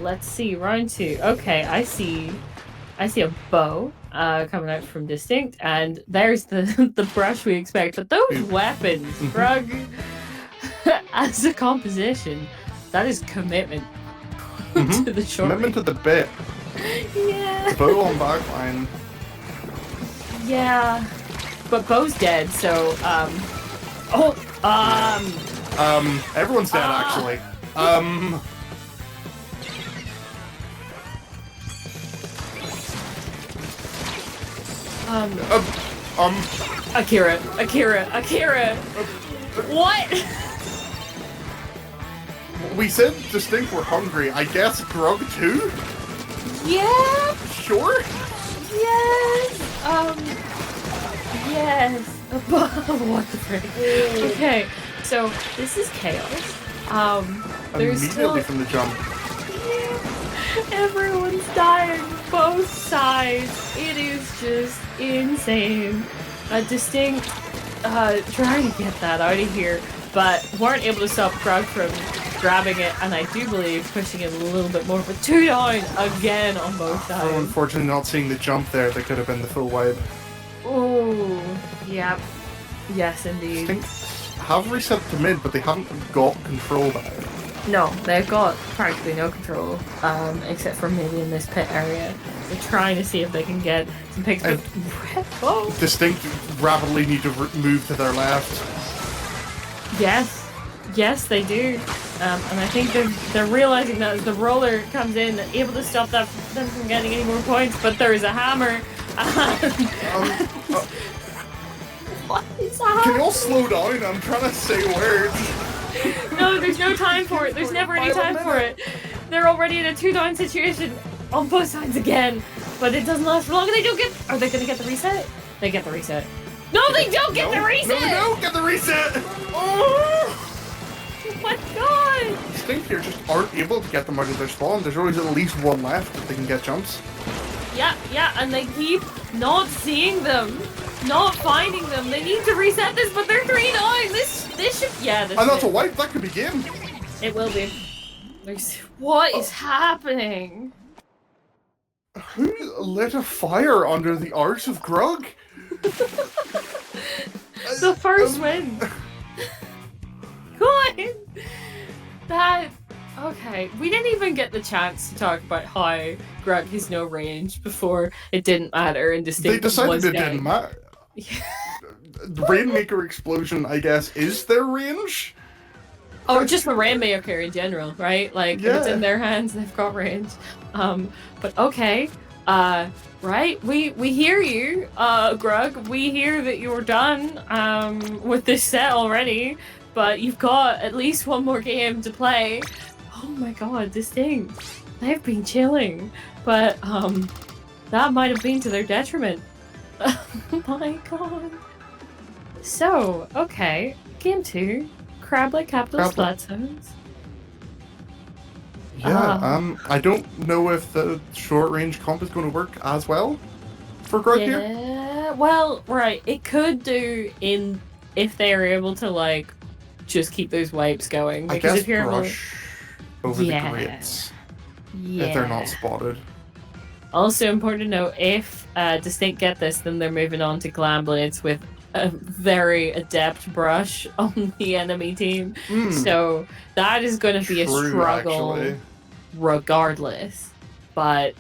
let's see, round 2. Okay, I see a bow coming out from DistInkt, and there's the the brush we expect. But those weapons, Grug, as a composition, that is commitment to the short. Commitment to the bit. Yeah. Bow on backline. Yeah. But Bo's dead, so everyone's dead actually. Akira. What? We said DistInkt were hungry. I guess Grug too? Yeah. Sure? Yes. Yes. What the frick? Okay. So this is chaos. There's Immediately still from the jump. everyone's dying, both sides. It is just insane. DistInkt trying to get that out of here, but weren't able to stop Grug from grabbing it, and I do believe pushing it a little bit more. But 2 down again on both sides. So unfortunately not seeing the jump there, that could have been the full wipe. Oh, yep. Yes, indeed. DistInkt have reset to mid, but they haven't got control back. No, they've got practically no control, except for maybe in this pit area. They're trying to see if they can get some picks. But DistInkt rapidly need to move to their left. Yes, they do. And I think they're realizing that as the roller comes in, able to stop them from getting any more points. But there is a hammer. What is that? Can you all slow down? I'm trying to say words. No, there's no time for it. There's never any time for it. They're already in a 2-down situation on both sides again, but it doesn't last for long. They don't get. Are they gonna get the reset? They get the reset. No, they don't get the reset. No, they don't get the reset. Oh my god! DistInkt here just aren't able to get them out of their spawn. There's always at least one left that they can get jumps. Yeah, and they keep not seeing them, not finding them. They need to reset this, but they're 3 down. This should, this. And that's a wipe. That could be game. It will be. What is happening? Who lit a fire under the arse of Grug? The first win. Come on. Okay, we didn't even get the chance to talk about how Grug has no range before it didn't matter and DistInkt They decided was it dead. didn't matter. The Rainmaker explosion, I guess, is their range? Or just the Rainmaker in general, right? Like, if it's in their hands, they've got range. But okay. Right? We hear you, Grug. We hear that you're done with this set already, but you've got at least one more game to play. Oh my god, DistInkt. They've been chilling, but that might have been to their detriment. Oh my god. So, okay, game 2. Crab-like capital splat zones. Yeah, I don't know if the short-range comp is going to work as well for Grug here. Yeah, well, right, it could do if they are able to, like, just keep those wipes going. I Because guess if you're brush over the grates if they're not spotted. Also important to note, if DistInkt get this, then they're moving on to Glam Blades with a very adept brush on the enemy team. So that is going to be a struggle regardless. But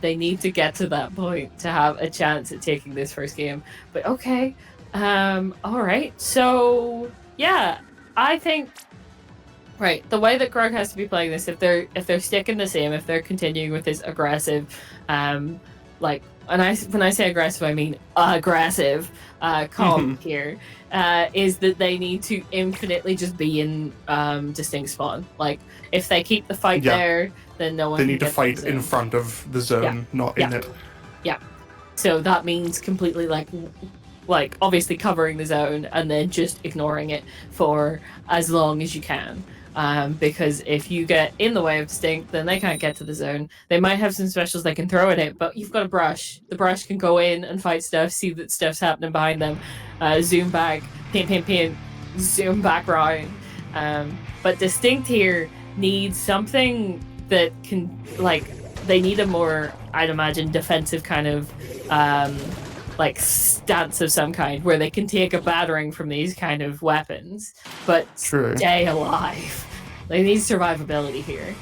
they need to get to that point to have a chance at taking this first game. But okay. Alright. So yeah, I think right, the way that Grug has to be playing this, if they're sticking the same, if they're continuing with this aggressive, like, when I say aggressive, I mean aggressive comp here, is that they need to infinitely just be in DistInkt spawn. Like, if they keep the fight there, then no one They can need to get fight the in front of the zone, not in it. Yeah. So that means completely, like obviously covering the zone and then just ignoring it for as long as you can. Because if you get in the way of DistInkt, then they can't get to the zone. They might have some specials they can throw at it, but you've got a brush. The brush can go in and fight stuff, see that stuff's happening behind them, zoom back, pin, zoom back round. But DistInkt here needs something that can, like, they need a more, I'd imagine, defensive kind of like stance of some kind where they can take a battering from these kind of weapons but stay alive. They need survivability here.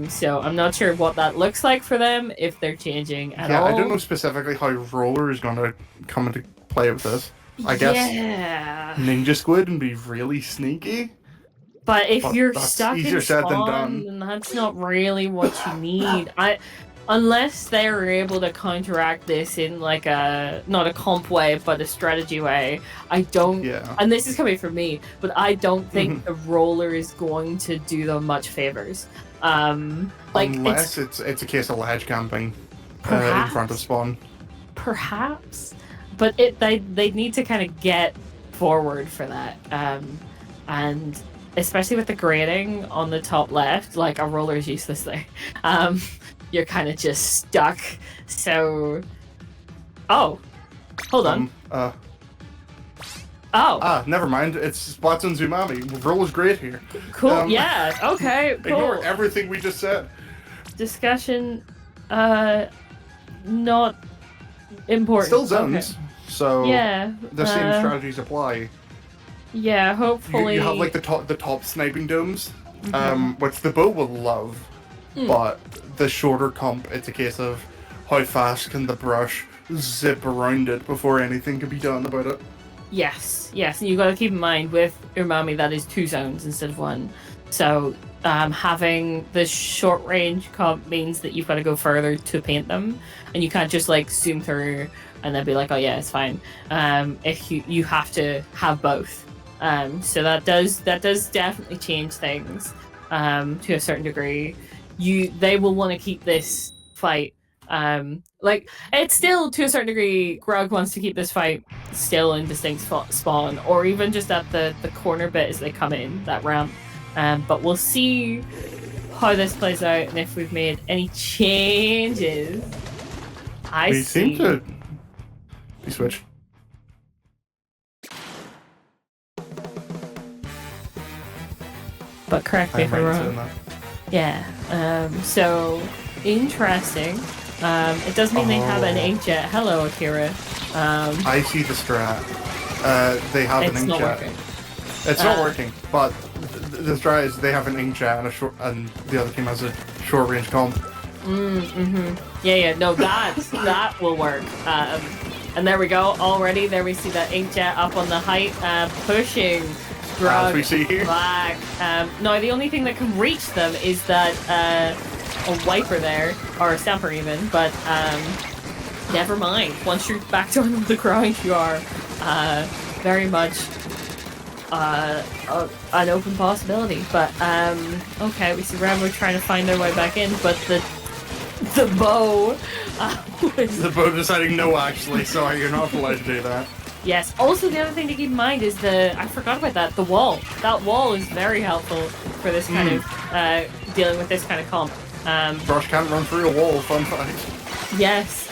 So I'm not sure what that looks like for them, if they're changing at all. I don't know specifically how Roller is going to come into play with this. I guess Ninja Squid and be really sneaky. But if you're stuck in spawn, then that's not really what you need. Unless they're able to counteract this in like a, not a comp way, but a strategy way, I don't, and this is coming from me, but I don't think the Roller is going to do them much favors. Like unless it's a case of ledge camping in front of spawn. Perhaps, but they need to kind of get forward for that. And especially with the grading on the top left, like a Roller is useless there. You're kind of just stuck. So, hold on. Never mind. It's Splatoon Zumami. Roller's great here. Cool. Okay. Cool. Ignore everything we just said. Discussion, not important. Still zones. So the same strategies apply. Yeah, hopefully you have like the top sniping domes, which the bow will love, but the shorter comp, it's a case of how fast can the brush zip around it before anything can be done about it. Yes, and you got to keep in mind with Umami that is 2 zones instead of 1. So having the short range comp means that you've got to go further to paint them, and you can't just like zoom through and then be like, oh yeah, it's fine. If you have to have both. So that does definitely change things to a certain degree. They will want to keep this fight like it's still to a certain degree. Grug wants to keep this fight still in DistInkt spawn, or even just at the corner bit as they come in that ramp. But we'll see how this plays out and if we've made any changes. We seem to be switched. But correct me if I'm wrong. Yeah. So interesting. It does mean they have an inkjet. Hello, Akira. I see the strat. They have an inkjet. It's not working. It's not working, but the strat is they have an inkjet and the other team has a short range comp. Yeah. No, that will work. And there we go. Already there we see that inkjet up on the height, pushing Grug as we see here. Back. No, the only thing that can reach them is that a wiper there, or a stamper even, but never mind. Once you're back down on the ground, you are very much an open possibility. But okay, we see Rambo trying to find their way back in, but the bow the bow deciding no, actually, sorry, you're not allowed to do that. Yes. Also, the other thing to keep in mind is I forgot about that, the wall. That wall is very helpful for this kind of dealing with this kind of comp. Brush can't run through a wall, fun fact. Yes,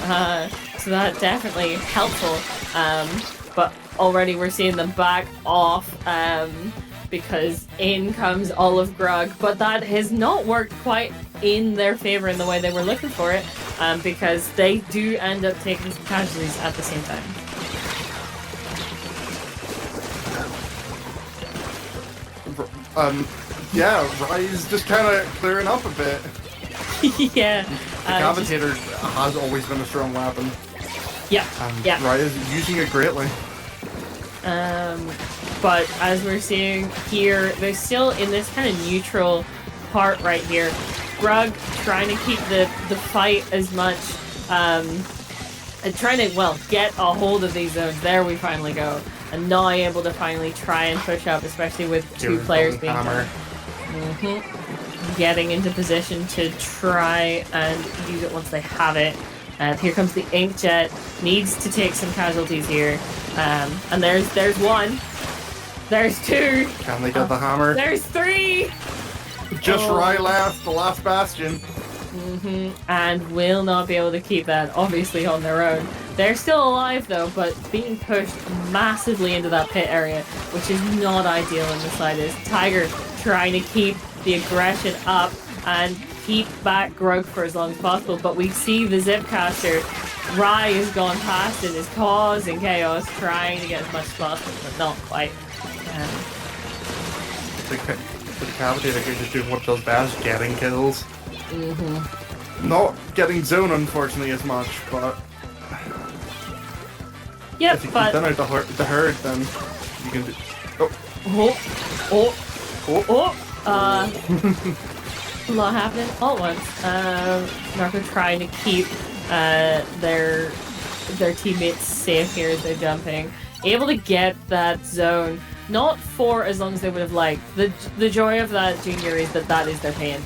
so that definitely helpful. But already we're seeing them back off because in comes all of Grug. But that has not worked quite in their favor in the way they were looking for it, because they do end up taking some casualties at the same time. Yeah, Rise just kind of clearing up a bit. Yeah. The Cavitator has always been a strong weapon. Yeah. And Rise is using it greatly. But as we're seeing here, they're still in this kind of neutral part right here. Grug trying to keep the fight as much, and trying to, get a hold of these zones. There we finally go. And now able to finally try and push up, especially with 2 players being done. Getting into position to try and use it once they have it. And here comes the inkjet. Needs to take some casualties here. And there's 1. There's 2. Can they get the hammer? There's 3. Just right left, the last bastion. And will not be able to keep that, obviously, on their own. They're still alive, though, but being pushed massively into that pit area, which is not ideal in the slightest. Tiger trying to keep the aggression up and keep back Grug for as long as possible, but we see the Zipcaster. Rye has gone past and is causing chaos, trying to get as much as possible, but not quite. The Decapitator here just doing what it does best, getting kills. Not getting zone, unfortunately, as much, but... Yep, if you but... can thin out the herd, then you can do... A lot happening all at once. Narco trying to keep their teammates safe here as they're jumping. Able to get that zone, not for as long as they would have liked. The joy of that junior is that is their pain.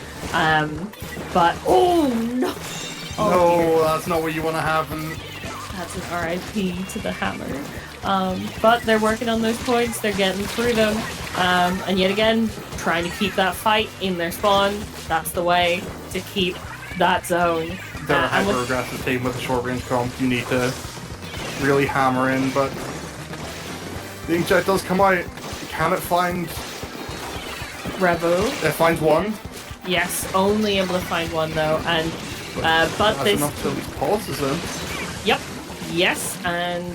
But oh no! Oh, no, dear. that's not what you want to happen. That's an RIP to the hammer. But they're working on those points. They're getting through them. And yet again, trying to keep that fight in their spawn. That's the way to keep that zone. They're a hyper-aggressive team with a short-range comp. You need to really hammer in, but the inkjet does come out. Can it find... Revo? It finds one. Yes, only able to find one though, and but that's this enough to at least pauses them. Yep. Yes, and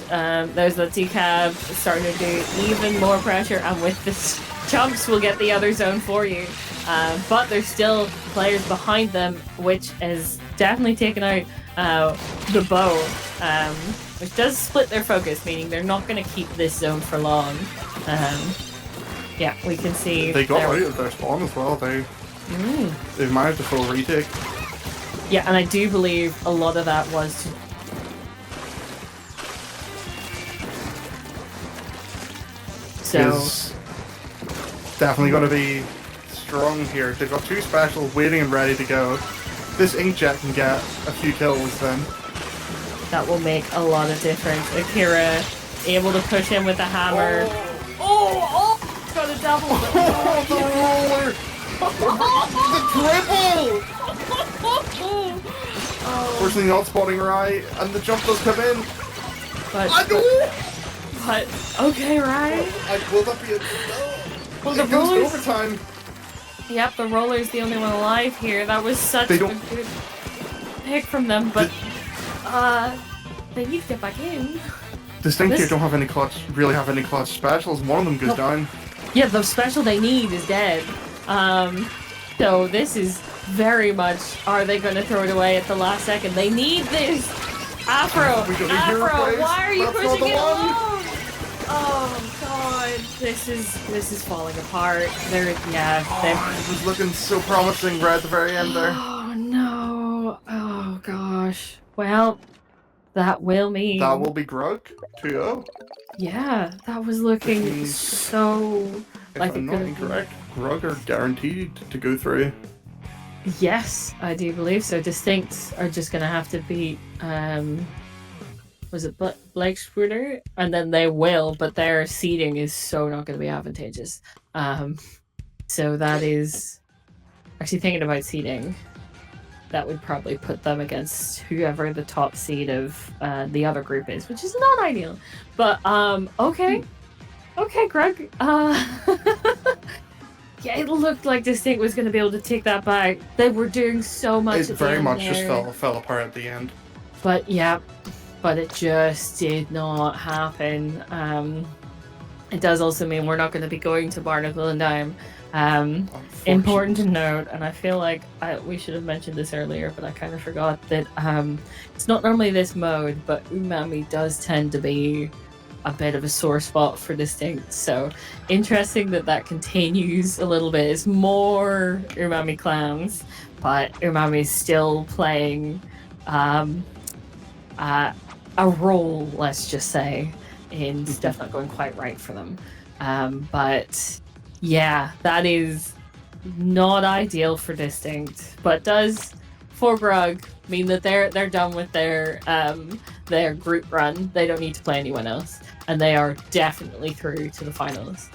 there's the decab starting to do even more pressure, and with this jumps will get the other zone for you. But there's still players behind them, which has definitely taken out the bow, which does split their focus, meaning they're not going to keep this zone for long. Yeah, we can see they got out of their spawn as well. They've managed a full retake. Yeah, and I do believe a lot of that was to is definitely going to be strong here. They've got two specials waiting and ready to go. This inkjet can get a few kills then. That will make a lot of difference. Akira able to push in with the hammer. Oh! Got a double. Oh, the roller! The triple! Fortunately not spotting right, and the jump does come in. But okay, right? Will that be a... Well, it goes to overtime. Yep, the roller's the only one alive here. That was such a good pick from them, but they need to get back in. DistInkt here don't have any clutch, really have any clutch specials. One of them goes down. Yeah, the special they need is dead. So this is very much, are they going to throw it away at the last second? They need this! Afro! Why are you pushing it alone? Oh god, this is falling apart. It was looking so promising right at the very end there. Oh no. Oh gosh. Well, that will mean... That will be Grug, 2-0. Yeah, that was looking so... If I'm not incorrect, Grug are guaranteed to go through. Yes, I do believe so. DistInkt are just going to have to beat... was it Blake Spruder? And then they will, but their seeding is so not going to be advantageous. So that is... Actually thinking about seeding, that would probably put them against whoever the top seed of the other group is, which is not ideal. But, okay. Okay, Grug. Yeah, it looked like DistInkt was going to be able to take that back. They were doing so much. It very much just fell apart at the end. But yeah, but it just did not happen. It does also mean we're not going to be going to Barnacle and Dime. Important to note, and I feel like we should have mentioned this earlier, but I kind of forgot that it's not normally this mode, but Umami does tend to be a bit of a sore spot for DistInkt. So interesting that continues a little bit. It's more Umami clans, but Umami is still playing a role, let's just say, in stuff not going quite right for them. But yeah, that is not ideal for DistInkt, but does for Grug mean that they're done with their group run. They don't need to play anyone else, and they are definitely through to the finals.